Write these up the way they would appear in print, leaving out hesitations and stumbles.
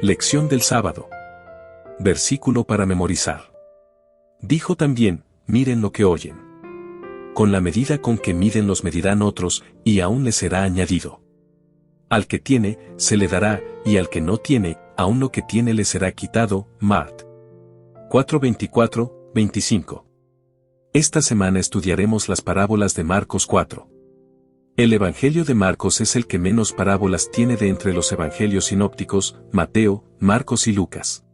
Lección del sábado. Versículo para memorizar. Dijo también, miren lo que oyen. Con la medida con que miden los medirán otros, y aún les será añadido. Al que tiene, se le dará, y al que no tiene, aún lo que tiene le será quitado. Mart. 4:24-25. Esta semana estudiaremos las parábolas de Marcos 4. El Evangelio de Marcos es el que menos parábolas tiene de entre los evangelios sinópticos, Mateo, Marcos y Lucas.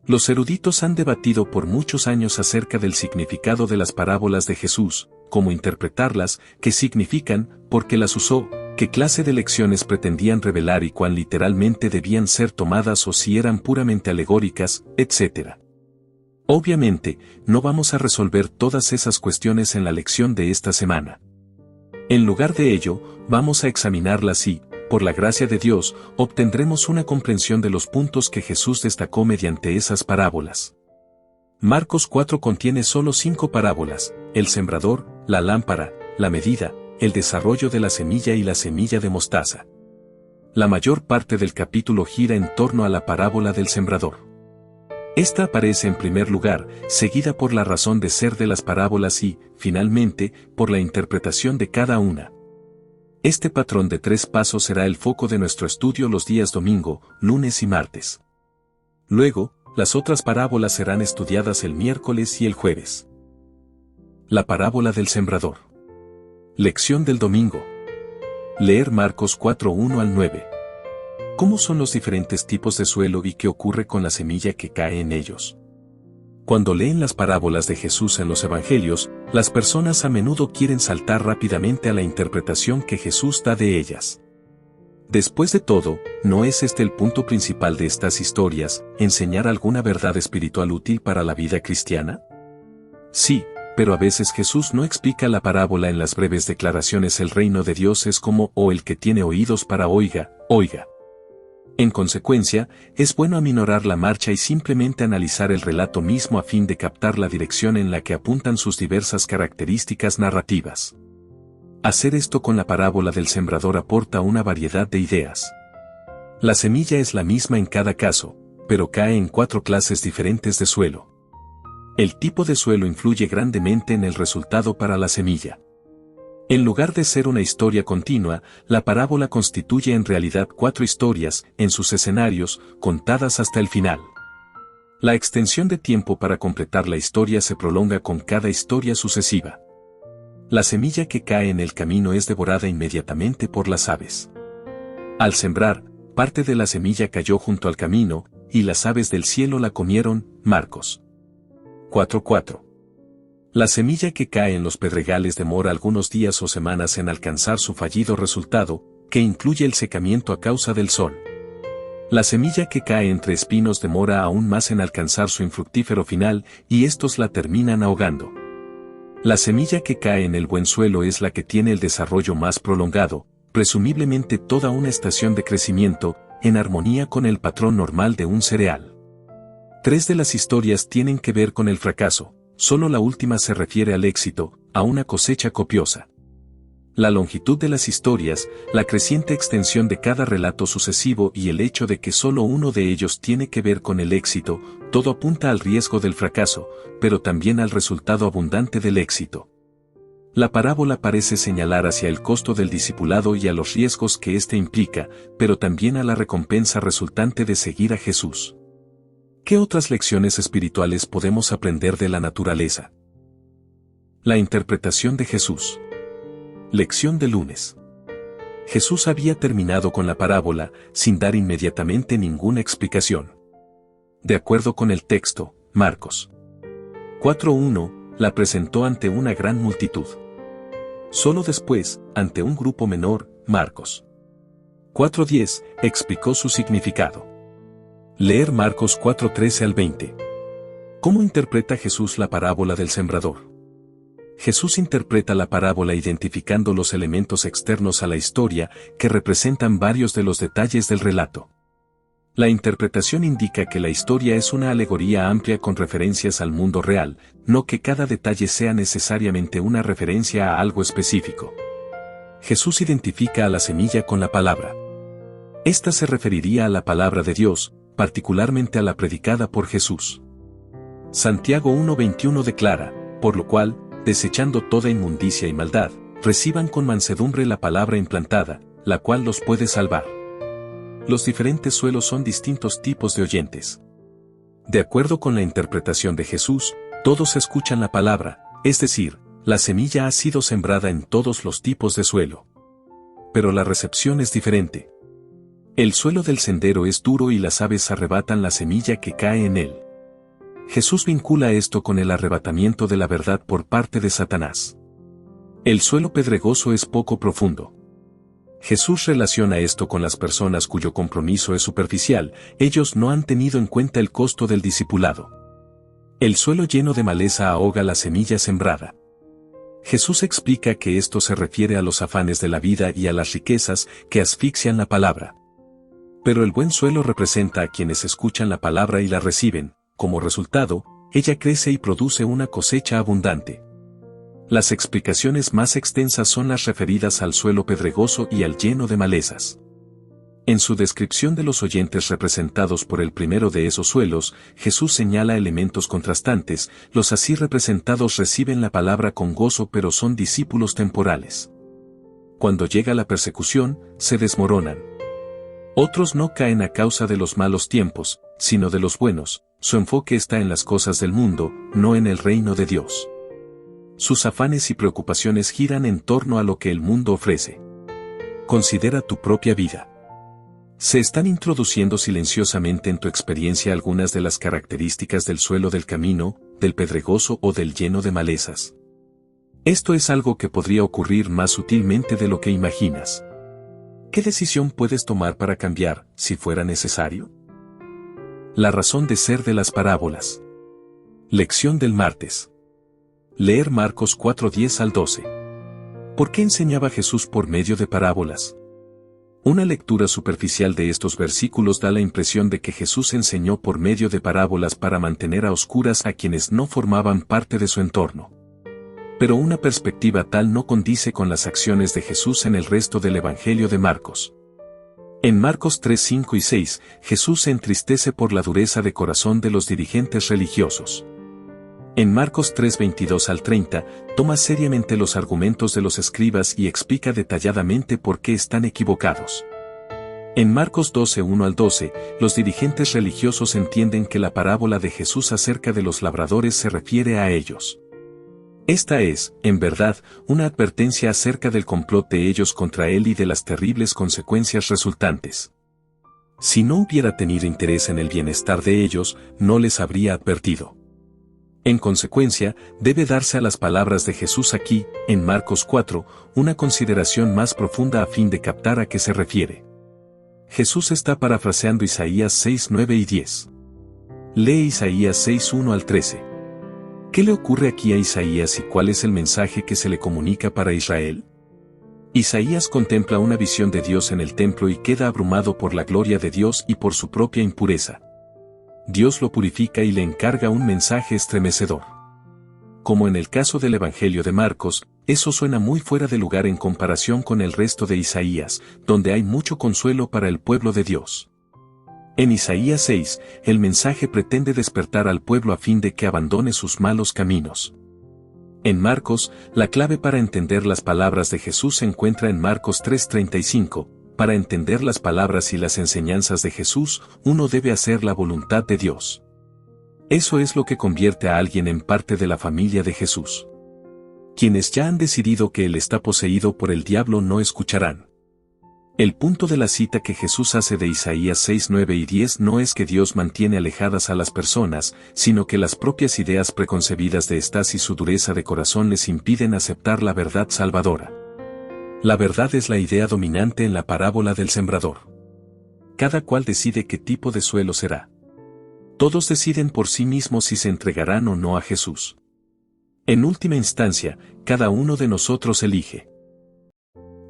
Los eruditos han debatido por muchos años acerca del significado de las parábolas de Jesús, cómo interpretarlas, qué significan, por qué las usó, qué clase de lecciones pretendían revelar y cuán literalmente debían ser tomadas o si eran puramente alegóricas, etc. Obviamente, no vamos a resolver todas esas cuestiones en la lección de esta semana. En lugar de ello, vamos a examinarlas y, por la gracia de Dios, obtendremos una comprensión de los puntos que Jesús destacó mediante esas parábolas. Marcos 4 contiene solo 5 parábolas: el sembrador, la lámpara, la medida, el desarrollo de la semilla y la semilla de mostaza. La mayor parte del capítulo gira en torno a la parábola del sembrador. Esta aparece en primer lugar, seguida por la razón de ser de las parábolas y, finalmente, por la interpretación de cada una. Este patrón de 3 pasos será el foco de nuestro estudio los días domingo, lunes y martes. Luego, las otras parábolas serán estudiadas el miércoles y el jueves. La parábola del sembrador. Lección del domingo. Leer Marcos 4:1-9. ¿Cómo son los diferentes tipos de suelo y qué ocurre con la semilla que cae en ellos? Cuando leen las parábolas de Jesús en los evangelios, las personas a menudo quieren saltar rápidamente a la interpretación que Jesús da de ellas. Después de todo, ¿no es este el punto principal de estas historias, enseñar alguna verdad espiritual útil para la vida cristiana? Sí, pero a veces Jesús no explica la parábola en las breves declaraciones. El reino de Dios es como, o el que tiene oídos para oiga, oiga. En consecuencia, es bueno aminorar la marcha y simplemente analizar el relato mismo a fin de captar la dirección en la que apuntan sus diversas características narrativas. Hacer esto con la parábola del sembrador aporta una variedad de ideas. La semilla es la misma en cada caso, pero cae en 4 clases diferentes de suelo. El tipo de suelo influye grandemente en el resultado para la semilla. En lugar de ser una historia continua, la parábola constituye en realidad 4 historias, en sus escenarios, contadas hasta el final. La extensión de tiempo para completar la historia se prolonga con cada historia sucesiva. La semilla que cae en el camino es devorada inmediatamente por las aves. Al sembrar, parte de la semilla cayó junto al camino, y las aves del cielo la comieron. Marcos 4:4. La semilla que cae en los pedregales demora algunos días o semanas en alcanzar su fallido resultado, que incluye el secamiento a causa del sol. La semilla que cae entre espinos demora aún más en alcanzar su infructífero final, y estos la terminan ahogando. La semilla que cae en el buen suelo es la que tiene el desarrollo más prolongado, presumiblemente toda una estación de crecimiento, en armonía con el patrón normal de un cereal. 3 de las historias tienen que ver con el fracaso. Solo la última se refiere al éxito, a una cosecha copiosa. La longitud de las historias, la creciente extensión de cada relato sucesivo y el hecho de que solo uno de ellos tiene que ver con el éxito, todo apunta al riesgo del fracaso, pero también al resultado abundante del éxito. La parábola parece señalar hacia el costo del discipulado y a los riesgos que éste implica, pero también a la recompensa resultante de seguir a Jesús. ¿Qué otras lecciones espirituales podemos aprender de la naturaleza? La interpretación de Jesús. Lección de lunes. Jesús había terminado con la parábola, sin dar inmediatamente ninguna explicación. De acuerdo con el texto, Marcos 4:1, la presentó ante una gran multitud. Solo después, ante un grupo menor, Marcos 4:10, explicó su significado. Leer Marcos 4:13-20. ¿Cómo interpreta Jesús la parábola del sembrador? Jesús interpreta la parábola identificando los elementos externos a la historia que representan varios de los detalles del relato. La interpretación indica que la historia es una alegoría amplia con referencias al mundo real, no que cada detalle sea necesariamente una referencia a algo específico. Jesús identifica a la semilla con la palabra. Esta se referiría a la palabra de Dios, particularmente a la predicada por Jesús. Santiago 1:21 declara, por lo cual, desechando toda inmundicia y maldad, reciban con mansedumbre la palabra implantada, la cual los puede salvar. Los diferentes suelos son distintos tipos de oyentes. De acuerdo con la interpretación de Jesús, todos escuchan la palabra, es decir, la semilla ha sido sembrada en todos los tipos de suelo. Pero la recepción es diferente. El suelo del sendero es duro y las aves arrebatan la semilla que cae en él. Jesús vincula esto con el arrebatamiento de la verdad por parte de Satanás. El suelo pedregoso es poco profundo. Jesús relaciona esto con las personas cuyo compromiso es superficial, ellos no han tenido en cuenta el costo del discipulado. El suelo lleno de maleza ahoga la semilla sembrada. Jesús explica que esto se refiere a los afanes de la vida y a las riquezas que asfixian la palabra. Pero el buen suelo representa a quienes escuchan la palabra y la reciben, como resultado, ella crece y produce una cosecha abundante. Las explicaciones más extensas son las referidas al suelo pedregoso y al lleno de malezas. En su descripción de los oyentes representados por el primero de esos suelos, Jesús señala elementos contrastantes, los así representados reciben la palabra con gozo pero son discípulos temporales. Cuando llega la persecución, se desmoronan. Otros no caen a causa de los malos tiempos, sino de los buenos, su enfoque está en las cosas del mundo, no en el reino de Dios. Sus afanes y preocupaciones giran en torno a lo que el mundo ofrece. Considera tu propia vida. ¿Se están introduciendo silenciosamente en tu experiencia algunas de las características del suelo del camino, del pedregoso o del lleno de malezas? Esto es algo que podría ocurrir más sutilmente de lo que imaginas. ¿Qué decisión puedes tomar para cambiar, si fuera necesario? La razón de ser de las parábolas. Lección del martes. Leer Marcos 4:10 al 12. ¿Por qué enseñaba Jesús por medio de parábolas? Una lectura superficial de estos versículos da la impresión de que Jesús enseñó por medio de parábolas para mantener a oscuras a quienes no formaban parte de su entorno. Pero una perspectiva tal no condice con las acciones de Jesús en el resto del Evangelio de Marcos. En Marcos 3:5 y 6, Jesús se entristece por la dureza de corazón de los dirigentes religiosos. En Marcos 3:22 al 30, toma seriamente los argumentos de los escribas y explica detalladamente por qué están equivocados. En Marcos 12:1 al 12, los dirigentes religiosos entienden que la parábola de Jesús acerca de los labradores se refiere a ellos. Esta es, en verdad, una advertencia acerca del complot de ellos contra él y de las terribles consecuencias resultantes. Si no hubiera tenido interés en el bienestar de ellos, no les habría advertido. En consecuencia, debe darse a las palabras de Jesús aquí, en Marcos 4, una consideración más profunda a fin de captar a qué se refiere. Jesús está parafraseando Isaías 6, 9 y 10. Lee Isaías 6, 1 al 13. ¿Qué le ocurre aquí a Isaías y cuál es el mensaje que se le comunica para Israel? Isaías contempla una visión de Dios en el templo y queda abrumado por la gloria de Dios y por su propia impureza. Dios lo purifica y le encarga un mensaje estremecedor. Como en el caso del Evangelio de Marcos, eso suena muy fuera de lugar en comparación con el resto de Isaías, donde hay mucho consuelo para el pueblo de Dios. En Isaías 6, el mensaje pretende despertar al pueblo a fin de que abandone sus malos caminos. En Marcos, la clave para entender las palabras de Jesús se encuentra en Marcos 3:35. Para entender las palabras y las enseñanzas de Jesús, uno debe hacer la voluntad de Dios. Eso es lo que convierte a alguien en parte de la familia de Jesús. Quienes ya han decidido que él está poseído por el diablo no escucharán. El punto de la cita que Jesús hace de Isaías 6, 9 y 10 no es que Dios mantiene alejadas a las personas, sino que las propias ideas preconcebidas de estas y su dureza de corazón les impiden aceptar la verdad salvadora. La verdad es la idea dominante en la parábola del sembrador. Cada cual decide qué tipo de suelo será. Todos deciden por sí mismos si se entregarán o no a Jesús. En última instancia, cada uno de nosotros elige.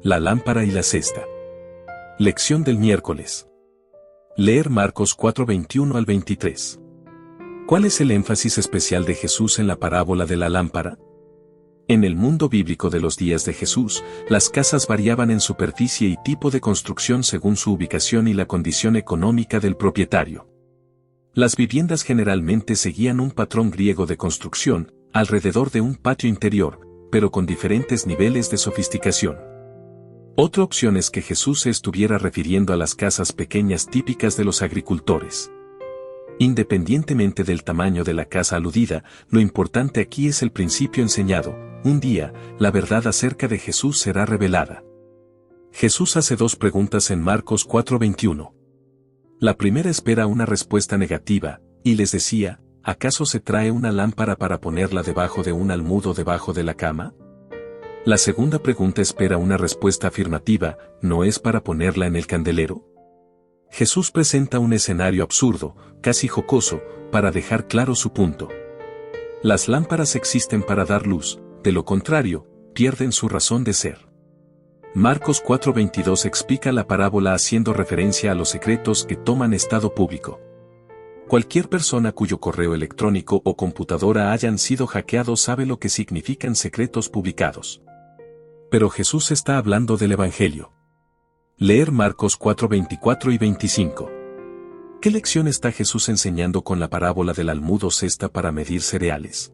La lámpara y la cesta. Lección del miércoles. Leer Marcos 4:21 al 23. ¿Cuál es el énfasis especial de Jesús en la parábola de la lámpara? En el mundo bíblico de los días de Jesús, las casas variaban en superficie y tipo de construcción según su ubicación y la condición económica del propietario. Las viviendas generalmente seguían un patrón griego de construcción, alrededor de un patio interior, pero con diferentes niveles de sofisticación. Otra opción es que Jesús se estuviera refiriendo a las casas pequeñas típicas de los agricultores. Independientemente del tamaño de la casa aludida, lo importante aquí es el principio enseñado: un día, la verdad acerca de Jesús será revelada. Jesús hace dos preguntas en Marcos 4:21. La primera espera una respuesta negativa, y les decía: ¿acaso se trae una lámpara para ponerla debajo de un almud o debajo de la cama? La segunda pregunta espera una respuesta afirmativa: ¿no es para ponerla en el candelero? Jesús presenta un escenario absurdo, casi jocoso, para dejar claro su punto. Las lámparas existen para dar luz, de lo contrario, pierden su razón de ser. Marcos 4:22 explica la parábola haciendo referencia a los secretos que toman estado público. Cualquier persona cuyo correo electrónico o computadora hayan sido hackeados sabe lo que significan secretos publicados. Pero Jesús está hablando del Evangelio. Leer Marcos 4:24 y 25. ¿Qué lección está Jesús enseñando con la parábola del almud o cesta para medir cereales?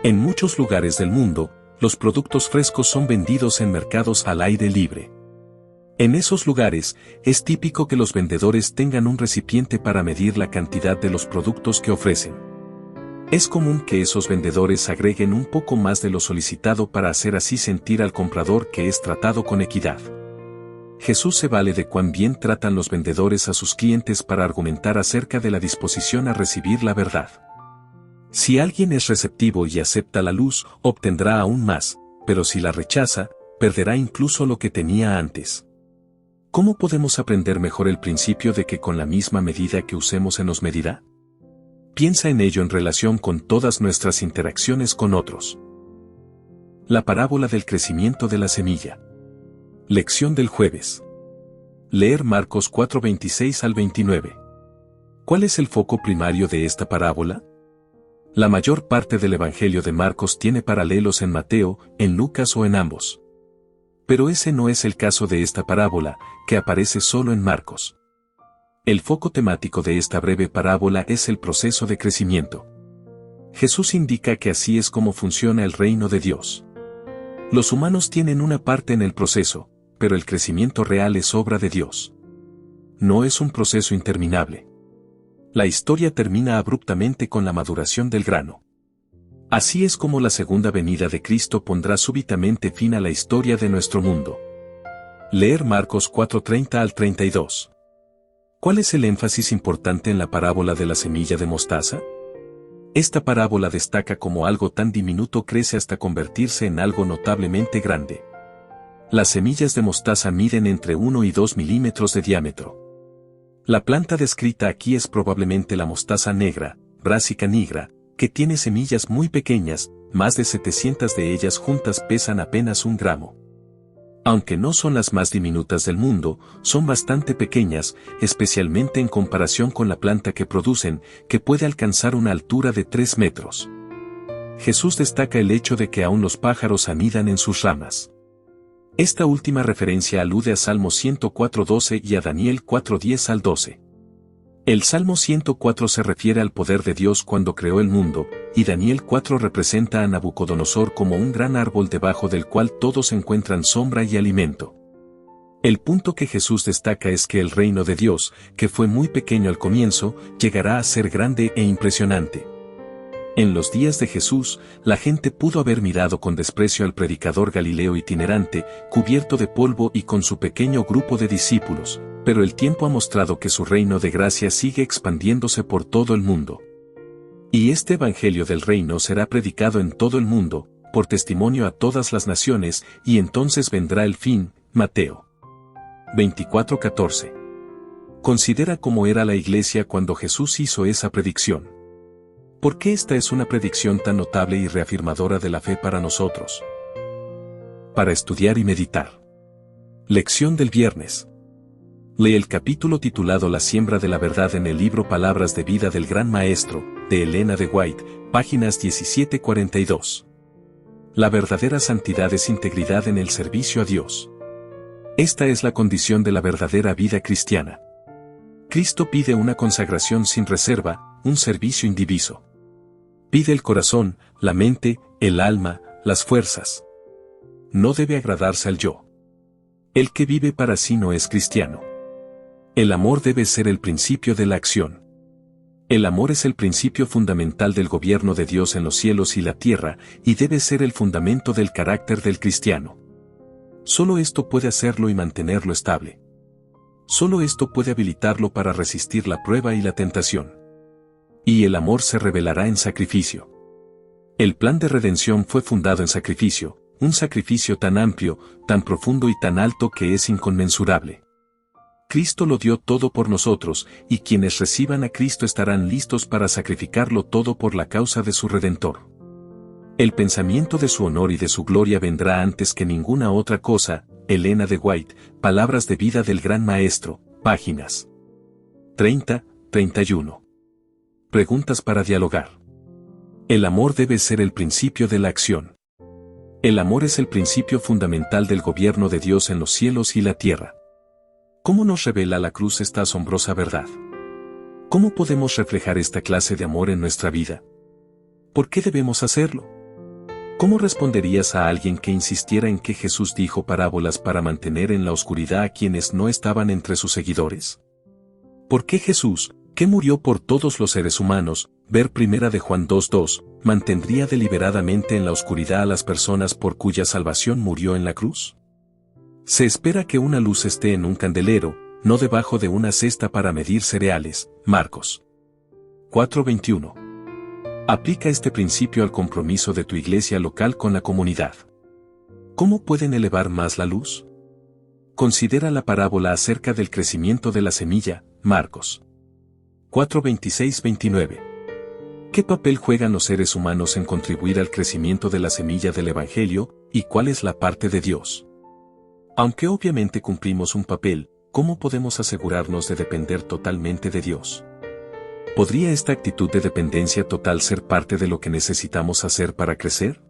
En muchos lugares del mundo, los productos frescos son vendidos en mercados al aire libre. En esos lugares, es típico que los vendedores tengan un recipiente para medir la cantidad de los productos que ofrecen. Es común que esos vendedores agreguen un poco más de lo solicitado para hacer así sentir al comprador que es tratado con equidad. Jesús se vale de cuán bien tratan los vendedores a sus clientes para argumentar acerca de la disposición a recibir la verdad. Si alguien es receptivo y acepta la luz, obtendrá aún más, pero si la rechaza, perderá incluso lo que tenía antes. ¿Cómo podemos aprender mejor el principio de que con la misma medida que usemos se nos medirá? Piensa en ello en relación con todas nuestras interacciones con otros. La parábola del crecimiento de la semilla. Lección del jueves. Leer Marcos 4:26 al 29. ¿Cuál es el foco primario de esta parábola? La mayor parte del Evangelio de Marcos tiene paralelos en Mateo, en Lucas o en ambos. Pero ese no es el caso de esta parábola, que aparece solo en Marcos. El foco temático de esta breve parábola es el proceso de crecimiento. Jesús indica que así es como funciona el reino de Dios. Los humanos tienen una parte en el proceso, pero el crecimiento real es obra de Dios. No es un proceso interminable. La historia termina abruptamente con la maduración del grano. Así es como la segunda venida de Cristo pondrá súbitamente fin a la historia de nuestro mundo. Leer Marcos 4:30 al 32. ¿Cuál es el énfasis importante en la parábola de la semilla de mostaza? Esta parábola destaca cómo algo tan diminuto crece hasta convertirse en algo notablemente grande. Las semillas de mostaza miden entre 1 y 2 milímetros de diámetro. La planta descrita aquí es probablemente la mostaza negra, Brassica nigra, que tiene semillas muy pequeñas, más de 700 de ellas juntas pesan apenas 1 gramo. Aunque no son las más diminutas del mundo, son bastante pequeñas, especialmente en comparación con la planta que producen, que puede alcanzar una altura de 3 metros. Jesús destaca el hecho de que aún los pájaros anidan en sus ramas. Esta última referencia alude a Salmo 104:12 y a Daniel 4:10 al 12. El Salmo 104 se refiere al poder de Dios cuando creó el mundo, y Daniel 4 representa a Nabucodonosor como un gran árbol debajo del cual todos encuentran sombra y alimento. El punto que Jesús destaca es que el reino de Dios, que fue muy pequeño al comienzo, llegará a ser grande e impresionante. En los días de Jesús, la gente pudo haber mirado con desprecio al predicador Galileo itinerante, cubierto de polvo y con su pequeño grupo de discípulos, pero el tiempo ha mostrado que su reino de gracia sigue expandiéndose por todo el mundo. Y este evangelio del reino será predicado en todo el mundo, por testimonio a todas las naciones, y entonces vendrá el fin. Mateo 24:14. Considera cómo era la iglesia cuando Jesús hizo esa predicción. ¿Por qué esta es una predicción tan notable y reafirmadora de la fe para nosotros? Para estudiar y meditar. Lección del viernes. Lee el capítulo titulado La siembra de la verdad en el libro Palabras de vida del Gran Maestro, de Elena de White, páginas 17-42. La verdadera santidad es integridad en el servicio a Dios. Esta es la condición de la verdadera vida cristiana. Cristo pide una consagración sin reserva, un servicio indiviso. Pide el corazón, la mente, el alma, las fuerzas. No debe agradarse al yo. El que vive para sí no es cristiano. El amor debe ser el principio de la acción. El amor es el principio fundamental del gobierno de Dios en los cielos y la tierra, y debe ser el fundamento del carácter del cristiano. Solo esto puede hacerlo y mantenerlo estable. Solo esto puede habilitarlo para resistir la prueba y la tentación. Y el amor se revelará en sacrificio. El plan de redención fue fundado en sacrificio, un sacrificio tan amplio, tan profundo y tan alto que es inconmensurable. Cristo lo dio todo por nosotros, y quienes reciban a Cristo estarán listos para sacrificarlo todo por la causa de su Redentor. El pensamiento de su honor y de su gloria vendrá antes que ninguna otra cosa. Elena de White, Palabras de vida del Gran Maestro, páginas 30-31. Preguntas para dialogar. El amor debe ser el principio de la acción. El amor es el principio fundamental del gobierno de Dios en los cielos y la tierra. ¿Cómo nos revela la cruz esta asombrosa verdad? ¿Cómo podemos reflejar esta clase de amor en nuestra vida? ¿Por qué debemos hacerlo? ¿Cómo responderías a alguien que insistiera en que Jesús dijo parábolas para mantener en la oscuridad a quienes no estaban entre sus seguidores? ¿Por qué Jesús, que murió por todos los seres humanos, ver 1 de Juan 2:2, mantendría deliberadamente en la oscuridad a las personas por cuya salvación murió en la cruz? Se espera que una luz esté en un candelero, no debajo de una cesta para medir cereales. Marcos 4:21. Aplica este principio al compromiso de tu iglesia local con la comunidad. ¿Cómo pueden elevar más la luz? Considera la parábola acerca del crecimiento de la semilla, Marcos 4:26-29. ¿Qué papel juegan los seres humanos en contribuir al crecimiento de la semilla del Evangelio, y cuál es la parte de Dios? Aunque obviamente cumplimos un papel, ¿cómo podemos asegurarnos de depender totalmente de Dios? ¿Podría esta actitud de dependencia total ser parte de lo que necesitamos hacer para crecer?